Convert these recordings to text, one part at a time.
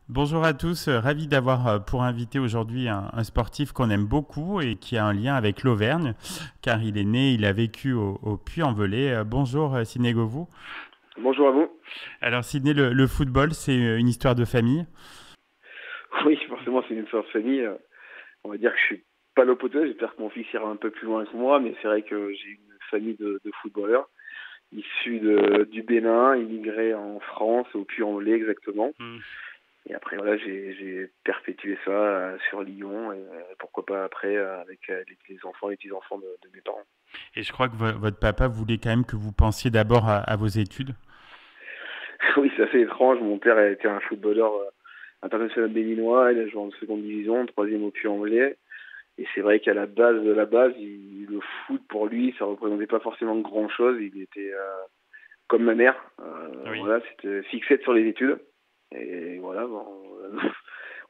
Bonjour à tous, ravi d'avoir pour invité aujourd'hui un sportif qu'on aime beaucoup et qui a un lien avec l'Auvergne, car il a vécu au Puy-en-Velay. Bonjour Sidney Govou. Bonjour à vous. Alors Sidney, le football, c'est une histoire de famille. Oui, forcément, c'est une histoire de famille. On va dire que je suis pas l'opposé. J'espère que mon fils ira un peu plus loin que moi, mais c'est vrai que j'ai une famille de footballeurs issus du Bénin, immigrés en France, au Puy-en-Velay exactement. Hmm. Et après, voilà, j'ai perpétué ça sur Lyon et pourquoi pas après avec les enfants, les petits-enfants de mes parents. Et je crois que votre papa voulait quand même que vous pensiez d'abord à vos études. Oui, c'est assez étrange. Mon père a été un footballeur international béninois. Il a joué en seconde division, troisième au Puy-en-Velay. Et c'est vrai qu'à la base de la base, le foot pour lui, ça représentait pas forcément grand-chose. Il était comme ma mère, Oui. voilà, c'était fixé sur les études. Et voilà, bon,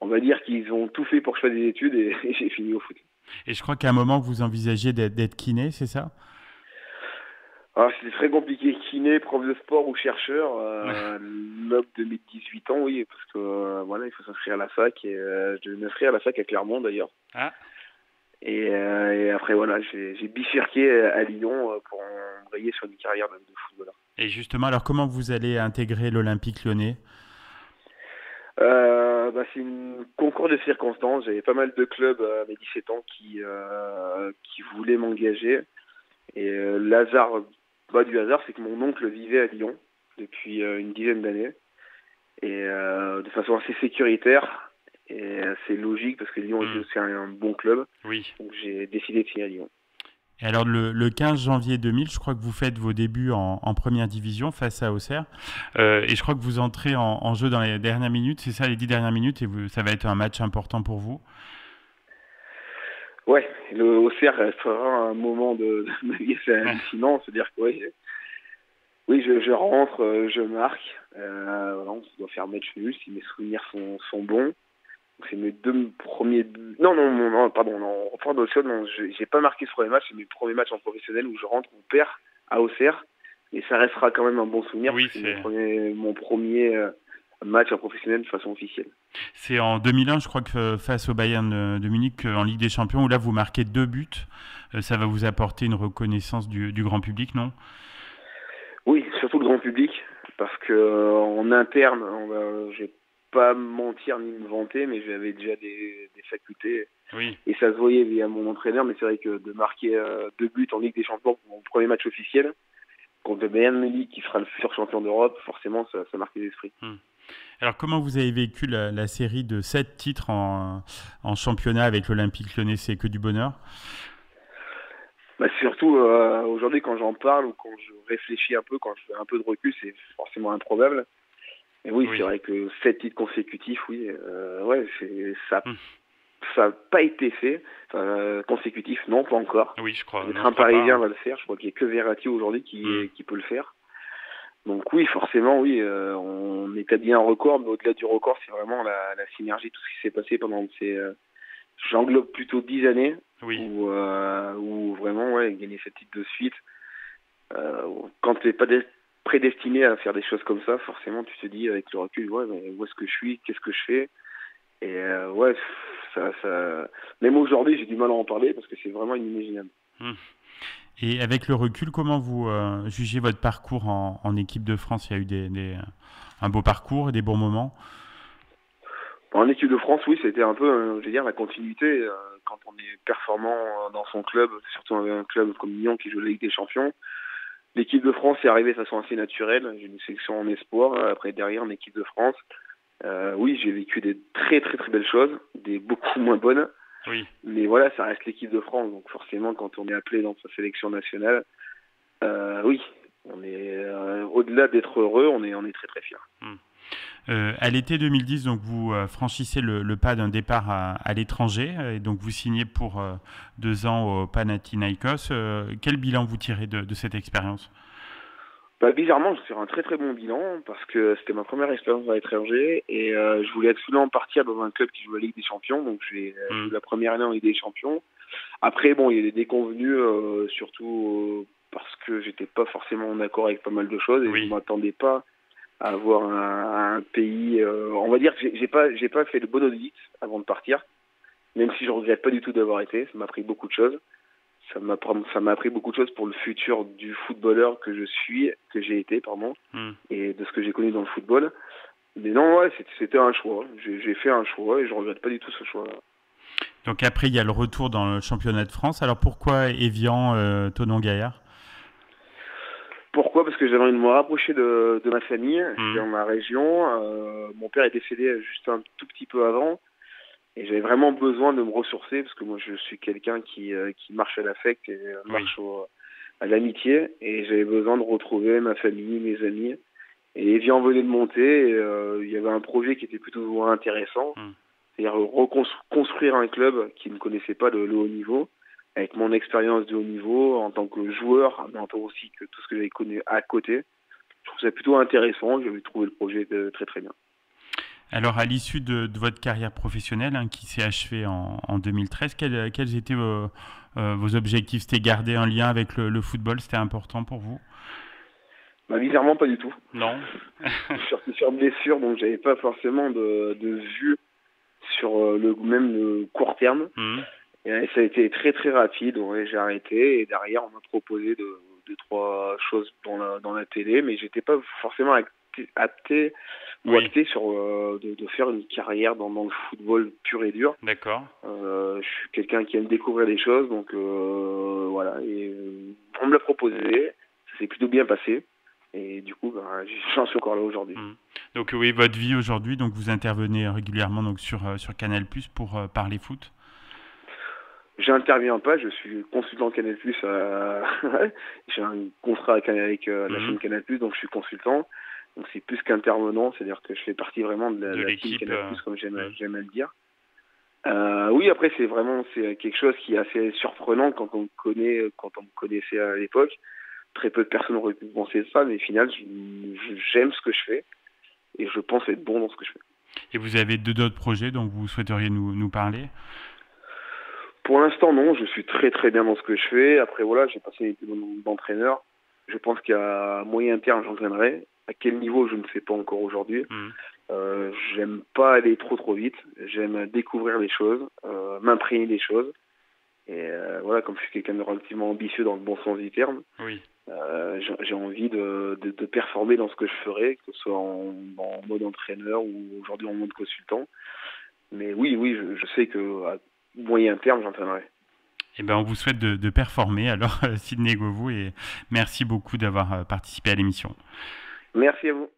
on va dire qu'ils ont tout fait pour que je fasse des études et j'ai fini au foot. Et je crois qu'à un moment, vous envisagez d'être kiné, c'est ça? Alors c'était très compliqué, kiné, prof de sport ou chercheur. L'aube de mes 18 ans, oui, parce que voilà, il faut s'inscrire à la fac et je devais m'inscrire à la fac à Clermont d'ailleurs. Ah. Et après voilà, j'ai bifurqué à Lyon pour embrayer sur une carrière de footballeur. Et justement, alors comment vous allez intégrer l'Olympique Lyonnais? C'est une concours de circonstances. J'avais pas mal de clubs à mes 17 ans qui voulaient m'engager. Et l'hasard, pas du hasard, c'est que mon oncle vivait à Lyon depuis une dizaine d'années. Et de façon assez sécuritaire. Et c'est logique parce que Lyon était Hmm. aussi un bon club. Oui. Donc j'ai décidé de signer à Lyon. Et alors le 15 janvier 2000, je crois que vous faites vos débuts en première division face à Auxerre. Et je crois que vous entrez en jeu dans les dernières minutes, c'est ça, les 10 dernières minutes, et ça va être un match important pour vous. Ouais, le Auxerre restera un moment de ma vie assez hallucinant. C'est-à-dire que ouais, oui, je rentre, je marque. Voilà, on doit faire match nul si mes souvenirs sont bons. Donc, c'est mes deux premiers buts. Non, non, non, non, pardon, non, en point d'Auxerre, non, j'ai pas marqué ce premier match. C'est mes premiers matchs en professionnel où je rentre, on perd à Auxerre. Et ça restera quand même un bon souvenir parce Oui, que c'est mon premier match en professionnel de façon officielle. c'est en 2001, je crois que face au Bayern de Munich en Ligue des Champions, où là vous marquez 2 buts. Ça va vous apporter une reconnaissance du grand public, non? Oui, surtout le grand public, parce que en interne, je vais pas mentir ni me vanter, mais j'avais déjà des facultés Oui. et ça se voyait via mon entraîneur. Mais c'est vrai que de marquer 2 buts en Ligue des Champions pour mon premier match officiel contre le Bayern Munich, qui sera le futur champion d'Europe, forcément, ça marque les esprits. Hmm. Alors comment vous avez vécu la série de 7 titres en championnat avec l'Olympique Lyonnais? C'est que du bonheur? Surtout aujourd'hui, quand j'en parle ou quand je réfléchis un peu, quand je fais un peu de recul, c'est forcément improbable. Mais oui, c'est Oui. vrai que 7 titres consécutifs, oui, ouais, ça Hmm. ça n'a pas été fait. Consécutif, non, pas encore. Oui, je crois. Non, Peut-être je un crois pas, Parisien hein. va le faire. Je crois qu'il n'y a que Verratti aujourd'hui Hmm. qui peut le faire. Donc oui, forcément, oui, on établit un record, mais au-delà du record, c'est vraiment la synergie, tout ce qui s'est passé pendant ces... j'englobe plutôt 10 années Oui. où vraiment, ouais, gagner 7 titres de suite. Quand tu n'es pas prédestiné à faire des choses comme ça, forcément, tu te dis avec le recul, ouais, mais où est-ce que je suis, qu'est-ce que je fais? Et ouais, même aujourd'hui, j'ai du mal à en parler parce que c'est vraiment inimaginable. Hmm. Et avec le recul, comment vous jugez votre parcours en équipe de France? Il y a eu un beau parcours et des bons moments. En équipe de France, oui, c'était un peu, je veux dire, la continuité. Quand on est performant dans son club, surtout un club comme Lyon qui joue la Ligue des Champions, l'équipe de France est arrivée de façon assez naturelle. J'ai une sélection en espoir, après derrière en équipe de France. Oui, j'ai vécu des très très très belles choses, des beaucoup moins bonnes. Oui. Mais voilà, ça reste l'équipe de France. Donc forcément, quand on est appelé dans sa sélection nationale, oui, on est au-delà d'être heureux, on est très très fiers. Hmm. À l'été 2010, donc vous franchissez le pas d'un départ à l'étranger et donc vous signez pour 2 ans au Panathinaikos. Quel bilan vous tirez de cette expérience? Bizarrement, je fais un très très bon bilan parce que c'était ma première expérience à l'étranger et je voulais absolument partir dans un club qui joue la Ligue des Champions. Donc j'ai joué Hmm. la première année en Ligue des Champions. Après, bon, il y a des déconvenus, surtout parce que j'étais pas forcément en accord avec pas mal de choses et je Oui. m'attendais pas avoir un pays. On va dire que j'ai pas fait de bon audit avant de partir, même si je regrette pas du tout d'avoir été. Ça m'a appris beaucoup de choses. Ça m'a appris beaucoup de choses pour le futur du footballeur que j'ai été, pardon, et de ce que j'ai connu dans le football. Mais non, ouais, c'était un choix. J'ai fait un choix et je regrette pas du tout ce choix. Donc après, il y a le retour dans le championnat de France. Alors pourquoi Évian, Thonon-Gaillard? Pourquoi? Parce que j'avais envie de me rapprocher de ma famille, dans ma région. Mon père est décédé juste un tout petit peu avant. Et j'avais vraiment besoin de me ressourcer, parce que moi je suis quelqu'un qui marche à l'affect et marche à l'amitié. Et j'avais besoin de retrouver ma famille, mes amis. Et Evian venait de monter. Il y avait un projet qui était plutôt intéressant. C'est-à-dire reconstruire un club qui ne connaissait pas le haut niveau, avec mon expérience de haut niveau en tant que joueur, mais en tant aussi que tout ce que j'avais connu à côté. Je trouve ça plutôt intéressant. J'avais trouvé le projet très très bien. Alors, à l'issue de votre carrière professionnelle, qui s'est achevée en 2013, quels étaient vos objectifs? C'était garder un lien avec le football? C'était important pour vous? Bah, bizarrement, pas du tout. Non. Je suis sorti sur blessure, donc j'avais pas forcément de vue sur le court terme. Et ça a été très très rapide. Ouais, j'ai arrêté et derrière, on m'a proposé deux, trois choses dans la télé, mais j'étais pas forcément apté sur de faire une carrière dans le football pur et dur. D'accord. Je suis quelqu'un qui aime découvrir des choses, donc voilà. Et on me l'a proposé, ça s'est plutôt bien passé, et du coup, j'en suis encore là aujourd'hui. Donc oui, votre vie aujourd'hui, donc vous intervenez régulièrement donc sur Canal+ pour parler foot. J'interviens pas, je suis consultant Canal+. J'ai un contrat avec la chaîne Canal+, donc je suis consultant. Donc c'est plus qu'intervenant, c'est-à-dire que je fais partie vraiment de la team Canal+, comme j'aime à le dire. Oui, après c'est quelque chose qui est assez surprenant quand on me connaissait à l'époque. Très peu de personnes auraient pu penser ça, mais au final, j'aime ce que je fais et je pense être bon dans ce que je fais. Et vous avez d'autres projets dont vous souhaiteriez nous parler? Pour l'instant, non. Je suis très très bien dans ce que je fais. Après, voilà, j'ai passé une étude d'entraîneur. Je pense qu'à moyen terme, j'entraînerai. À quel niveau, je ne sais pas encore aujourd'hui. J'aime pas aller trop vite. J'aime découvrir les choses, m'imprégner des choses. Et voilà, comme je suis quelqu'un de relativement ambitieux dans le bon sens du terme, j'ai envie de performer dans ce que je ferai, que ce soit en mode entraîneur ou aujourd'hui en mode consultant. Mais oui, je sais qu'à moyen terme, j'entraînerai. Eh ben, on vous souhaite de performer alors, Sidney Govou, et merci beaucoup d'avoir participé à l'émission. Merci à vous.